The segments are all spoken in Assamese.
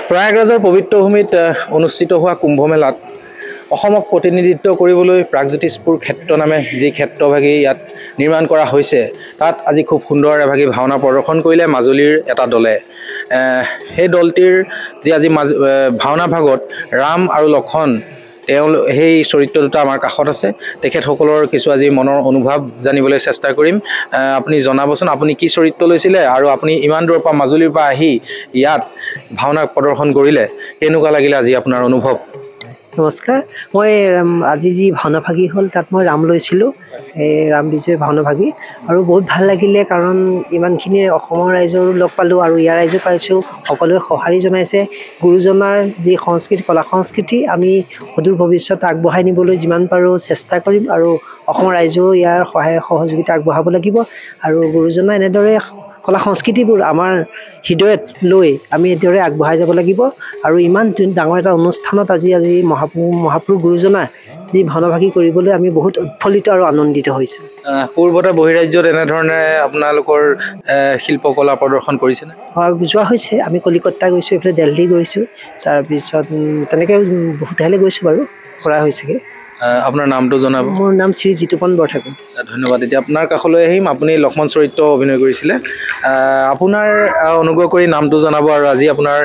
প্ৰয়াগৰাজৰ পবিত্ৰ ভূমিত অনুষ্ঠিত হোৱা কুম্ভ মেলাত অসমক প্ৰতিনিধিত্ব কৰিবলৈ প্ৰাগজ্যোতিষপুৰ ক্ষেত্ৰ নামে যি ক্ষেত্ৰভাগী ইয়াত নিৰ্মাণ কৰা হৈছে, তাত আজি খুব সুন্দৰ এভাগী ভাওনা প্ৰদৰ্শন কৰিলে মাজুলীৰ এটা দলে। সেই দলটিৰ যি আজি ভাওনা ভাগত ৰাম আৰু লক্ষণ সেই চৰিত্ৰ দুটা আমাৰ কাষত আছে। তেখেতসকলৰ কিছু আজি মনৰ অনুভৱ জানিবলৈ চেষ্টা কৰিম। আপুনি জনাবচোন, আপুনি কি চৰিত্ৰ লৈছিলে আৰু আপুনি ইমান দূৰৰ পৰা মাজুলীৰ পৰা আহি ইয়াত ভাওনা প্ৰদৰ্শন কৰিলে, কেনেকুৱা লাগিলে আজি আপোনাৰ অনুভৱ? নমস্কাৰ, মই আজি যি ভাওনাভাগী হ'ল তাত মই ৰাম লৈছিলোঁ, এই ৰাম বিজয় ভাওনাভাগী, আৰু বহুত ভাল লাগিলে কাৰণ ইমানখিনি অসমৰ ৰাইজৰো লগ পালোঁ আৰু ইয়াৰ ৰাইজো পাইছোঁ। সকলোৱে সঁহাৰি জনাইছে। গুৰুজনাৰ যি সংস্কৃতি, কলা সংস্কৃতি আমি সদূৰ ভৱিষ্যত আগবঢ়াই নিবলৈ যিমান পাৰোঁ চেষ্টা কৰিম আৰু অসমৰ ৰাইজেও ইয়াৰ সহায় সহযোগিতা আগবঢ়াব লাগিব। আৰু গুৰুজনা এনেদৰে কলা সংস্কৃতিবোৰ আমাৰ হৃদয়ত লৈ আমি এইদৰে আগবঢ়াই যাব লাগিব। আৰু ইমান ডাঙৰ এটা অনুষ্ঠানত আজি মহাপুৰুষ গুৰুজনাৰ যি ভাওনাভাগী কৰিবলৈ আমি বহুত উৎফুল্লিত আৰু আনন্দিত হৈছোঁ। পূৰ্বতে বহিৰাজ্যত এনেধৰণে আপোনালোকৰ শিল্পকলা প্ৰদৰ্শন কৰিছেনে? যোৱা হৈছে, আমি কলিকতা গৈছোঁ, এইফালে দিল্লী গৈছোঁ, তাৰপিছত তেনেকৈ বহুত ঠাইলৈ গৈছোঁ বাৰু, কৰা হৈছেগৈ। আপোনাৰ নামটো জনাব? মোৰ নাম শ্ৰী জিতুপন বৰঠাকুৰ। আচ্ছা, ধন্যবাদ। এতিয়া আপোনাৰ কাষলৈ আহিম। আপুনি লক্ষ্মণ চৰিত্ৰ অভিনয় কৰিছিলে, আপোনাৰ অনুগ্ৰহ কৰি নামটো জনাব আৰু আজি আপোনাৰ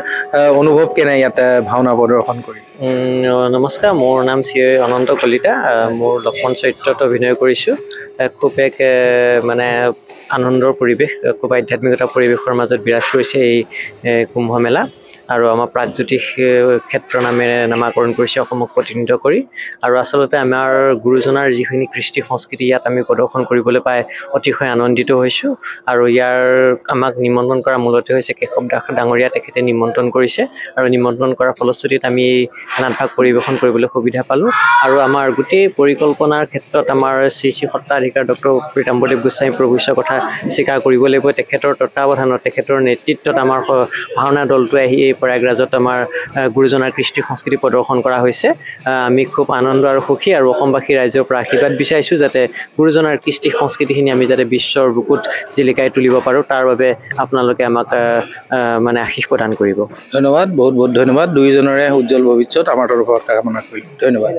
অনুভৱ কেনে ইয়াতে ভাওনা প্ৰদৰ্শন কৰি? নমস্কাৰ, মোৰ নাম শ্ৰী অনন্ত কলিতা। মোৰ লক্ষ্মণ চৰিত্ৰত অভিনয় কৰিছোঁ। খুব এক মানে আনন্দৰ পৰিৱেশ, খুব আধ্যাত্মিকতা পৰিৱেশৰ মাজত বিৰাজ কৰিছে এই কুম্ভ মেলা। আৰু আমাৰ প্ৰাগজ্যোতিষ ক্ষেত্ৰ নামেৰে নামাকৰণ কৰিছে অসমক প্ৰতিনিধিত্ব কৰি। আৰু আচলতে আমাৰ গুৰুজনাৰ যিখিনি কৃষ্টি সংস্কৃতি ইয়াত আমি প্ৰদৰ্শন কৰিবলৈ পাই অতিশয় আনন্দিত হৈছোঁ। আৰু ইয়াৰ আমাক নিমন্ত্ৰণ কৰা মূলতে হৈছে কেশৱ দাস ডাঙৰীয়া, তেখেতে নিমন্ত্ৰণ কৰিছে আৰু নিমন্ত্ৰণ কৰাৰ ফলশ্ৰুতিত আমি এই নাটভাগ পৰিৱেশন কৰিবলৈ সুবিধা পালোঁ। আৰু আমাৰ গোটেই পৰিকল্পনাৰ ক্ষেত্ৰত আমাৰ শ্ৰী শ্ৰী সত্ৰাধিকাৰ ডক্টৰ পীতাম্বৰদেৱ গোস্বামী প্ৰভুৰ কথা স্বীকাৰ কৰিব লাগিব। তেখেতৰ তত্বাৱধানত, তেখেতৰ নেতৃত্বত আমাৰ ভাওনা দলটোৱে আহি এই প্ৰয়াগৰাজত আমাৰ গুৰুজনাৰ কৃষ্টি সংস্কৃতি প্ৰদৰ্শন কৰা হৈছে। আমি খুব আনন্দ আৰু সুখী, আৰু অসমবাসী ৰাইজৰ পৰা আশীৰ্বাদ বিচাৰিছোঁ যাতে গুৰুজনাৰ কৃষ্টি সংস্কৃতিখিনি আমি যাতে বিশ্বৰ বুকুত জিলিকাই তুলিব পাৰোঁ, তাৰ বাবে আপোনালোকে আমাক মানে আশীষ প্ৰদান কৰিব। ধন্যবাদ, বহুত বহুত ধন্যবাদ। দুয়োজনৰে উজ্জ্বল ভৱিষ্যত আমাৰ তৰফৰ পৰা কামনা কৰিলোঁ। ধন্যবাদ।